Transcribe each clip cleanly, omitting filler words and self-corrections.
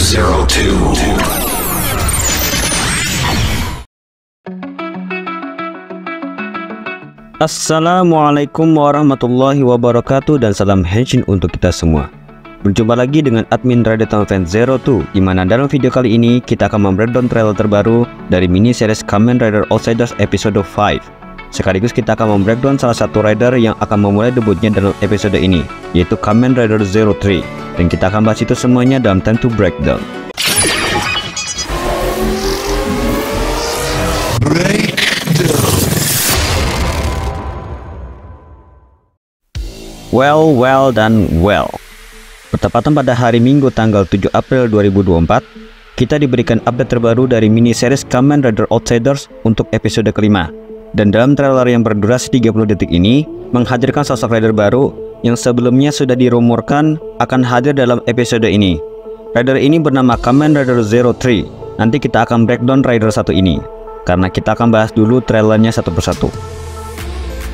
02. Assalamualaikum warahmatullahi wabarakatuh dan salam henshin untuk kita semua. Berjumpa lagi dengan admin Rider Town Fan 02, di mana dalam video kali ini kita akan membreakdown trailer terbaru dari mini series Kamen Rider Outsiders episode 5. Sekaligus kita akan membreakdown salah satu rider yang akan memulai debutnya dalam episode ini, yaitu Kamen Rider 03. Dan kita akan bahas itu semuanya dalam Time to Breakdown. Well, dan well. Bertepatan pada hari Minggu tanggal 7 April 2024, kita diberikan update terbaru dari mini series Kamen Rider Outsiders untuk episode kelima. Dan dalam trailer yang berdurasi 30 detik ini, menghadirkan sosok rider baru yang sebelumnya sudah dirumorkan akan hadir dalam episode ini. Rider ini bernama Kamen Rider 03. Nanti kita akan breakdown rider satu ini, karena kita akan bahas dulu trailernya satu persatu.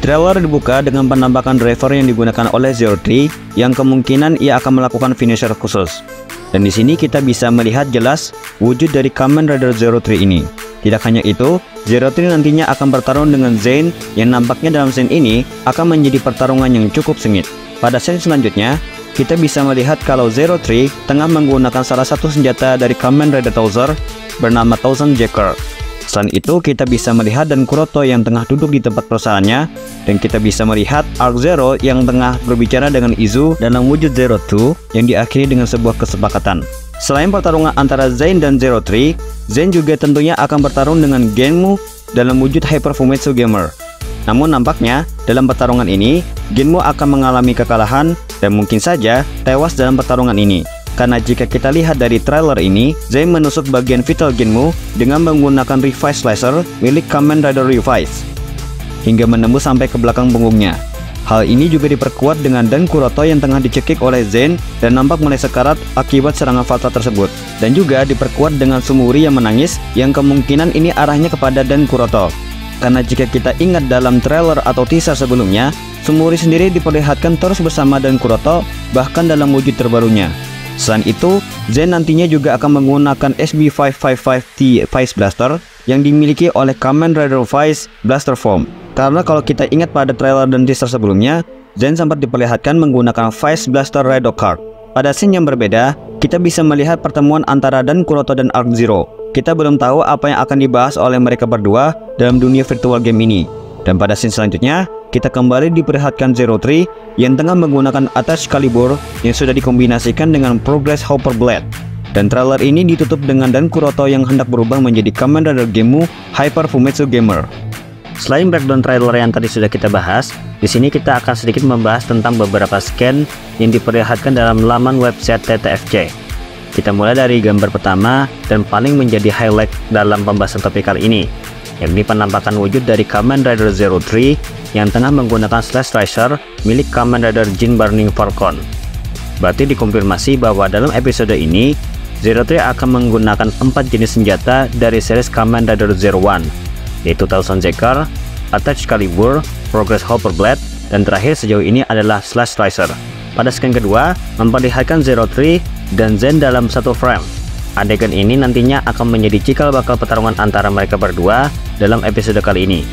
Trailer dibuka dengan penampakan driver yang digunakan oleh 03 yang kemungkinan ia akan melakukan finisher khusus. Dan di sini kita bisa melihat jelas wujud dari Kamen Rider 03 ini. Tidak hanya itu, 03 nantinya akan bertarung dengan Zen yang nampaknya dalam scene ini akan menjadi pertarungan yang cukup sengit. Pada scene selanjutnya, kita bisa melihat kalau 03 tengah menggunakan salah satu senjata dari Kamen Rider Towser bernama Thousand Jacker. Selain itu, kita bisa melihat Dan Kuroto yang tengah duduk di tempat perusahaannya, dan kita bisa melihat Arc Zero yang tengah berbicara dengan Izu dalam wujud 02 yang diakhiri dengan sebuah kesepakatan. Selain pertarungan antara Zen dan 03, Zen juga tentunya akan bertarung dengan Genmu dalam wujud Hyper Fumetsu Gamer. Namun nampaknya dalam pertarungan ini, Genmu akan mengalami kekalahan dan mungkin saja tewas dalam pertarungan ini. Karena jika kita lihat dari trailer ini, Zen menusuk bagian vital Genmu dengan menggunakan Revice Slicer milik Kamen Rider Revice hingga menembus sampai ke belakang punggungnya. Hal ini juga diperkuat dengan Dan Kuroto yang tengah dicekik oleh Zen dan nampak mulai sekarat akibat serangan fatal tersebut. Dan juga diperkuat dengan Sumuri yang menangis yang kemungkinan ini arahnya kepada Dan Kuroto. Karena jika kita ingat dalam trailer atau teaser sebelumnya, Sumuri sendiri diperlihatkan terus bersama Dan Kuroto bahkan dalam wujud terbarunya. Selain itu, Zen nantinya juga akan menggunakan SB555T Vice Blaster yang dimiliki oleh Kamen Rider Vice Blaster Form. Karena kalau kita ingat pada trailer dan teaser sebelumnya, Zen sempat diperlihatkan menggunakan Vice Blaster Raido Card. Pada scene yang berbeda, kita bisa melihat pertemuan antara Dan Kuroto dan Arc Zero. Kita belum tahu apa yang akan dibahas oleh mereka berdua dalam dunia virtual game ini. Dan pada scene selanjutnya, kita kembali diperlihatkan 03 yang tengah menggunakan Attach Calibur yang sudah dikombinasikan dengan Progress Hopper Blade. Dan trailer ini ditutup dengan Dan Kuroto yang hendak berubah menjadi Kamen Rider Genmu Hyper Fumetsu Gamer. Selain breakdown trailer yang tadi sudah kita bahas, di sini kita akan sedikit membahas tentang beberapa scan yang diperlihatkan dalam laman website TTFC. Kita mulai dari gambar pertama dan paling menjadi highlight dalam pembahasan topik kali ini, yakni penampakan wujud dari Kamen Rider 03 yang tengah menggunakan Slash Tracer milik Kamen Rider Jin Burning Falcon. Berarti dikonfirmasi bahwa dalam episode ini 03 akan menggunakan 4 jenis senjata dari series Kamen Rider 01, yaitu Thousand Jacker, Attach Calibur, Progress Hopper Blade, dan terakhir sejauh ini adalah Slash Tracer. Pada scan kedua, memperlihatkan 03 dan Zen dalam satu frame. Adegan ini nantinya akan menjadi cikal bakal pertarungan antara mereka berdua dalam episode kali ini.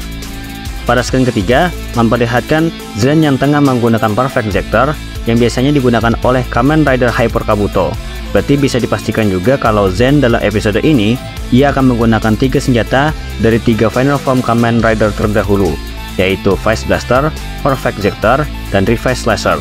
Pada scan ketiga, memperlihatkan Zen yang tengah menggunakan Perfect Injector yang biasanya digunakan oleh Kamen Rider Hyper Kabuto. Berarti bisa dipastikan juga kalau Zen dalam episode ini, ia akan menggunakan 3 senjata dari 3 final form Kamen Rider terdahulu, yaitu Vice Blaster, Perfect Injector, dan Revice Slicer.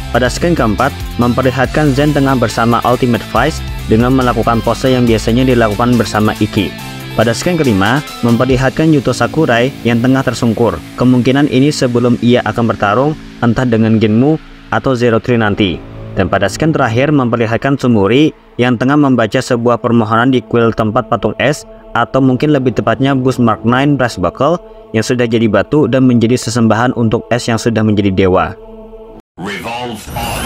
Pada scan keempat, memperlihatkan Zen tengah bersama Ultimate Vice dengan melakukan pose yang biasanya dilakukan bersama Iki. Pada scan kelima, memperlihatkan Yuto Sakurai yang tengah tersungkur. Kemungkinan ini sebelum ia akan bertarung entah dengan Genmu atau 03 nanti. Dan pada scan terakhir memperlihatkan Sumuri yang tengah membaca sebuah permohonan di kuil tempat patung es, atau mungkin lebih tepatnya bus Mark 9 Brass Buckle yang sudah jadi batu dan menjadi sesembahan untuk es yang sudah menjadi dewa. Revolve on.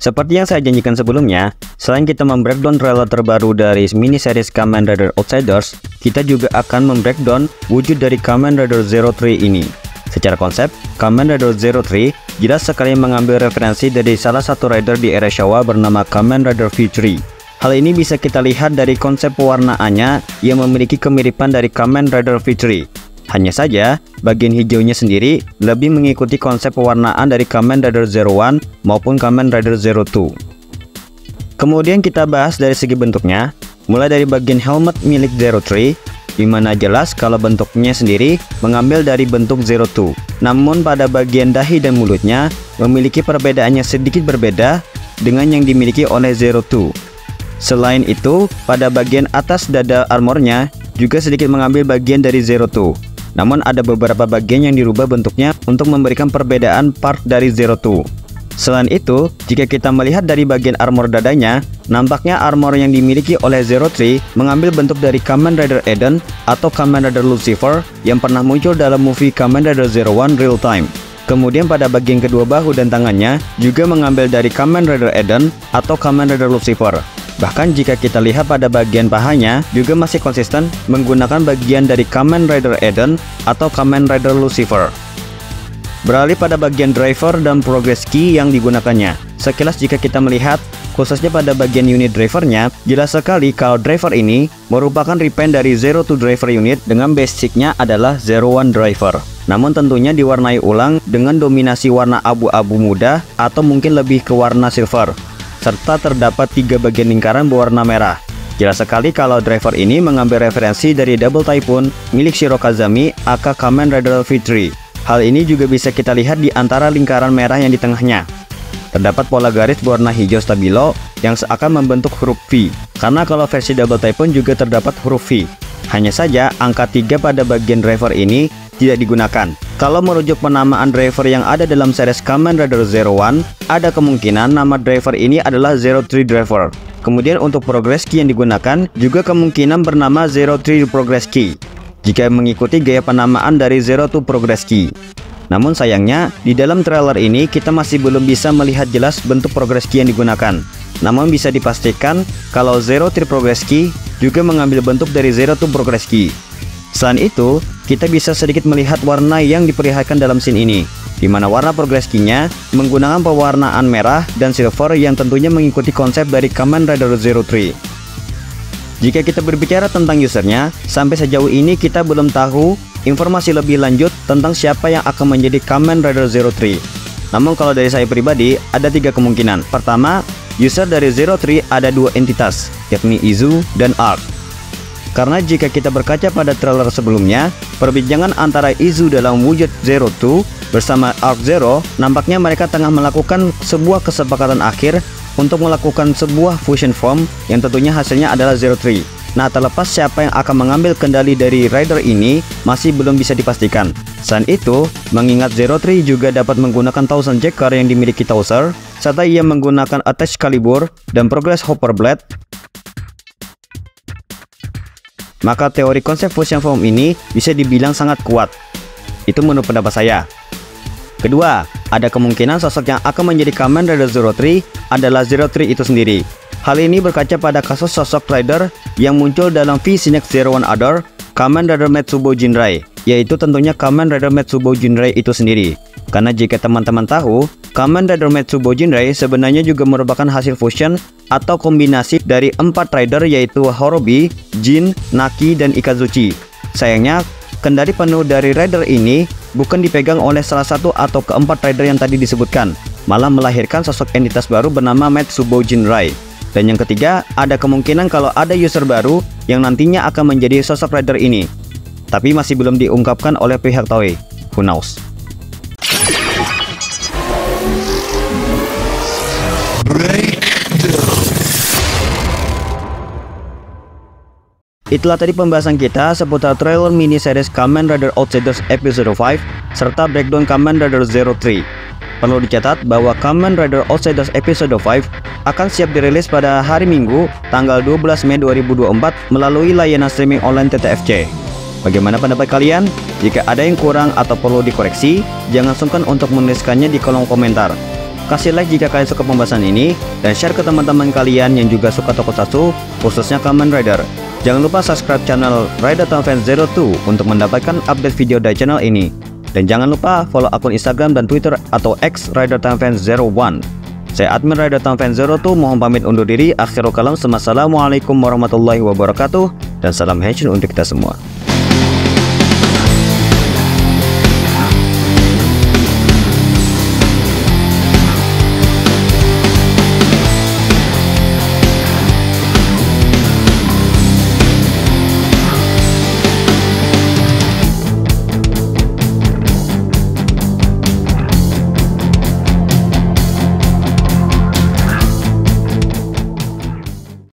Seperti yang saya janjikan sebelumnya, selain kita membreakdown trailer terbaru dari mini series Kamen Rider Outsiders, kita juga akan membreakdown wujud dari Kamen Rider 03 ini. Secara konsep, Kamen Rider Zero Three jelas sekali mengambil referensi dari salah satu rider di era Showa bernama Kamen Rider V3. Hal ini bisa kita lihat dari konsep pewarnaannya yang memiliki kemiripan dari Kamen Rider V3. Hanya saja, bagian hijaunya sendiri lebih mengikuti konsep pewarnaan dari Kamen Rider Zero One maupun Kamen Rider Zero Two. Kemudian kita bahas dari segi bentuknya, mulai dari bagian helmet milik Zero Three, di mana jelas kalau bentuknya sendiri mengambil dari bentuk Zero Two. Namun pada bagian dahi dan mulutnya memiliki perbedaannya sedikit berbeda dengan yang dimiliki oleh Zero Two. Selain itu, pada bagian atas dada armornya juga sedikit mengambil bagian dari Zero Two. Namun ada beberapa bagian yang dirubah bentuknya untuk memberikan perbedaan part dari Zero Two. Selain itu, jika kita melihat dari bagian armor dadanya, nampaknya armor yang dimiliki oleh Zero Three mengambil bentuk dari Kamen Rider Eden atau Kamen Rider Lucifer yang pernah muncul dalam movie Kamen Rider Zero One Real Time. Kemudian pada bagian kedua bahu dan tangannya juga mengambil dari Kamen Rider Eden atau Kamen Rider Lucifer. Bahkan jika kita lihat pada bagian pahanya juga masih konsisten menggunakan bagian dari Kamen Rider Eden atau Kamen Rider Lucifer. Beralih pada bagian driver dan progress key yang digunakannya. Sekilas jika kita melihat, khususnya pada bagian unit drivernya, jelas sekali kalau driver ini merupakan repaint dari Zero Two driver unit dengan basicnya adalah Zero One driver. Namun tentunya diwarnai ulang dengan dominasi warna abu-abu muda atau mungkin lebih ke warna silver. Serta terdapat 3 bagian lingkaran berwarna merah. Jelas sekali kalau driver ini mengambil referensi dari Double Typhoon milik Shiro Kazami aka Kamen Rider V3. Hal ini juga bisa kita lihat di antara lingkaran merah yang di tengahnya. Terdapat pola garis berwarna hijau stabilo yang seakan membentuk huruf V, karena kalau versi Double Typhoon juga terdapat huruf V. Hanya saja angka 3 pada bagian driver ini tidak digunakan. Kalau merujuk penamaan driver yang ada dalam series Kamen Rider Zero One, ada kemungkinan nama driver ini adalah Zero Three driver. Kemudian untuk progress key yang digunakan juga kemungkinan bernama Zero Three progress key, jika mengikuti gaya penamaan dari Zero Two progress key. Namun sayangnya, di dalam trailer ini kita masih belum bisa melihat jelas bentuk progress key yang digunakan. Namun bisa dipastikan kalau Zero Three progress key juga mengambil bentuk dari Zero Two progress key. Selain itu, kita bisa sedikit melihat warna yang diperlihatkan dalam scene ini, di mana warna progress key-nya menggunakan pewarnaan merah dan silver yang tentunya mengikuti konsep dari Kamen Rider Zero Three. Jika kita berbicara tentang usernya, sampai sejauh ini kita belum tahu informasi lebih lanjut tentang siapa yang akan menjadi Kamen Rider Zero Three. Namun kalau dari saya pribadi, ada 3 kemungkinan. Pertama, user dari Zero Three ada 2 entitas, yakni Izu dan Arc. Karena jika kita berkaca pada trailer sebelumnya, perbincangan antara Izu dalam wujud Zero Two bersama Arc Zero, nampaknya mereka tengah melakukan sebuah kesepakatan akhir untuk melakukan sebuah fusion form yang tentunya hasilnya adalah Zero Three. Nah, terlepas siapa yang akan mengambil kendali dari rider ini masih belum bisa dipastikan. Selain itu, mengingat Zero Three juga dapat menggunakan Thousand Jacker yang dimiliki Towser, serta ia menggunakan Attach Calibur dan Progress Hopper Blade, maka teori konsep fusion form ini bisa dibilang sangat kuat. Itu menurut pendapat saya. Kedua, ada kemungkinan sosok yang akan menjadi Kamen Rider Zero Three adalah Zero Three itu sendiri. Hal ini berkaca pada kasus sosok rider yang muncul dalam V-Next Zero One Other, Kamen Rider Metsubo Jinrai, yaitu tentunya Kamen Rider Metsubo Jinrai itu sendiri. Karena jika teman-teman tahu, Kamen Rider Metsubo Jinrai sebenarnya juga merupakan hasil fusion atau kombinasi dari 4 rider yaitu Horobi, Jin, Naki, dan Ikazuchi. Sayangnya, kendali penuh dari rider ini bukan dipegang oleh salah satu atau keempat rider yang tadi disebutkan, malah melahirkan sosok entitas baru bernama Metsubo Jinrai. Dan yang ketiga, ada kemungkinan kalau ada user baru yang nantinya akan menjadi sosok rider ini. Tapi masih belum diungkapkan oleh pihak Toei. Who knows? Itulah tadi pembahasan kita seputar trailer mini series Kamen Rider Outsiders episode 5 serta breakdown Kamen Rider Zero Three. Perlu dicatat bahwa Kamen Rider Outsiders episode 5 akan siap dirilis pada hari Minggu tanggal 12 Mei 2024 melalui layanan streaming online TTFC. Bagaimana pendapat kalian? Jika ada yang kurang atau perlu dikoreksi, jangan sungkan untuk menuliskannya di kolom komentar. Kasih like jika kalian suka pembahasan ini, dan share ke teman-teman kalian yang juga suka tokusatsu, khususnya Kamen Rider. Jangan lupa subscribe channel Rider Town Fans Zero Two untuk mendapatkan update video dari channel ini. Dan jangan lupa follow akun Instagram dan Twitter atau @ridertimefans01. Saya admin Rider Time Fan 02, mohon pamit undur diri. Akhirul kalam, wassalamualaikum warahmatullahi wabarakatuh, dan salam henshun untuk kita semua.